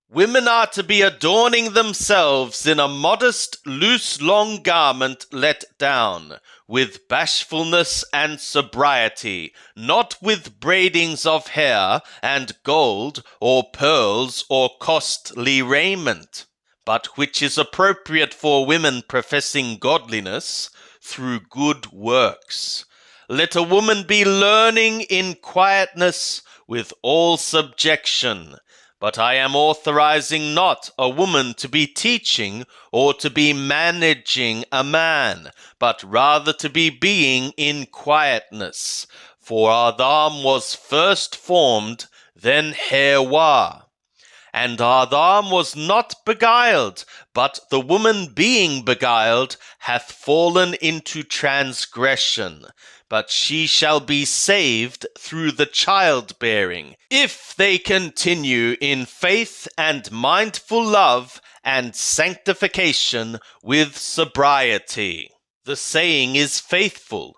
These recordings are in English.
Women are to be adorning themselves in a modest, loose, long garment let down, with bashfulness and sobriety, not with braidings of hair, and gold, or pearls, or costly raiment, but which is appropriate for women professing godliness through good works. Let a woman be learning in quietness with all subjection. But I am authorizing not a woman to be teaching or to be managing a man, but rather to be being in quietness. For Adam was first formed, then Hawa. And Adam was not beguiled, but the woman being beguiled hath fallen into transgression. But she shall be saved through the childbearing, if they continue in faith and mindful love and sanctification with sobriety. The saying is faithful.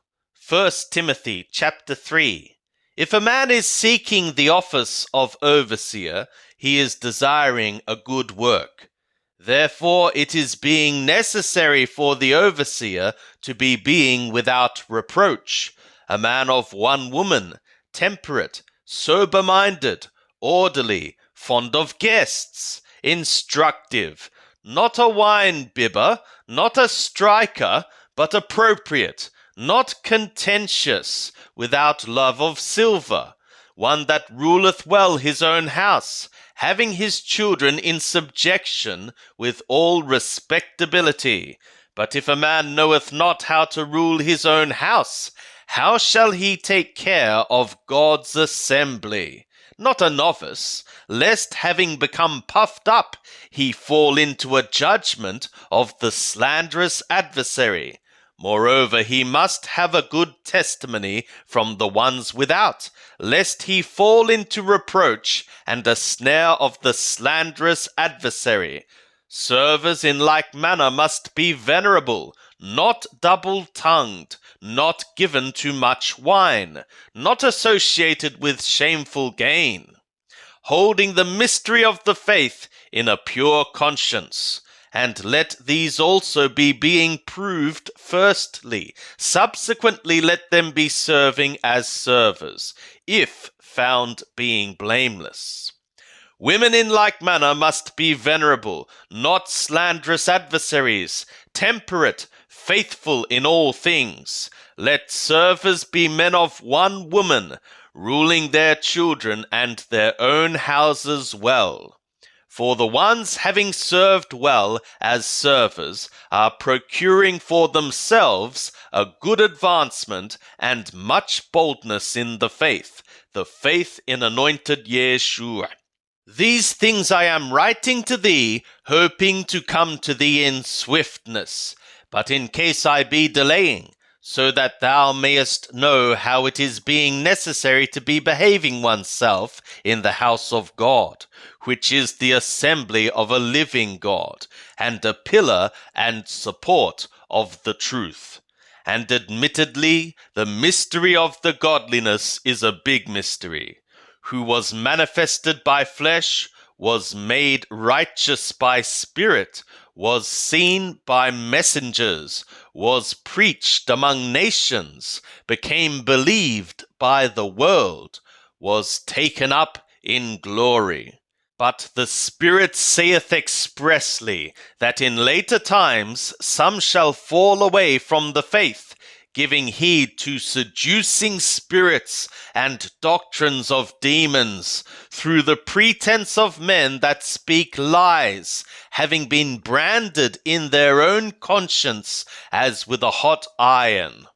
1 Timothy chapter 3. If a man is seeking the office of overseer, he is desiring a good work. Therefore it is being necessary for the overseer to be being without reproach, a man of one woman, temperate, sober-minded, orderly, fond of guests, instructive, not a wine-bibber, not a striker, but appropriate, not contentious, without love of silver, one that ruleth well his own house, having his children in subjection with all respectability. But if a man knoweth not how to rule his own house, how shall he take care of God's assembly? Not a novice, lest having become puffed up, he fall into a judgment of the slanderous adversary. Moreover, he must have a good testimony from the ones without, lest he fall into reproach and a snare of the slanderous adversary. Servers in like manner must be venerable, not double-tongued, not given to much wine, not associated with shameful gain, holding the mystery of the faith in a pure conscience. And let these also be being proved firstly. Subsequently let them be serving as servers, if found being blameless. Women in like manner must be venerable, not slanderous adversaries, temperate, faithful in all things. Let servers be men of one woman, ruling their children and their own houses well. For the ones having served well as servers are procuring for themselves a good advancement and much boldness in the faith in anointed Yeshua. These things I am writing to thee, hoping to come to thee in swiftness. But in case I be delaying, so that thou mayest know how it is being necessary to be behaving oneself in the house of God, which is the assembly of a living God, and a pillar and support of the truth. And admittedly, the mystery of the godliness is a big mystery, who was manifested by flesh, was made righteous by spirit, was seen by messengers, was preached among nations, became believed by the world, was taken up in glory. But the Spirit saith expressly that in later times some shall fall away from the faith, giving heed to seducing spirits and doctrines of demons, through the pretense of men that speak lies, having been branded in their own conscience as with a hot iron.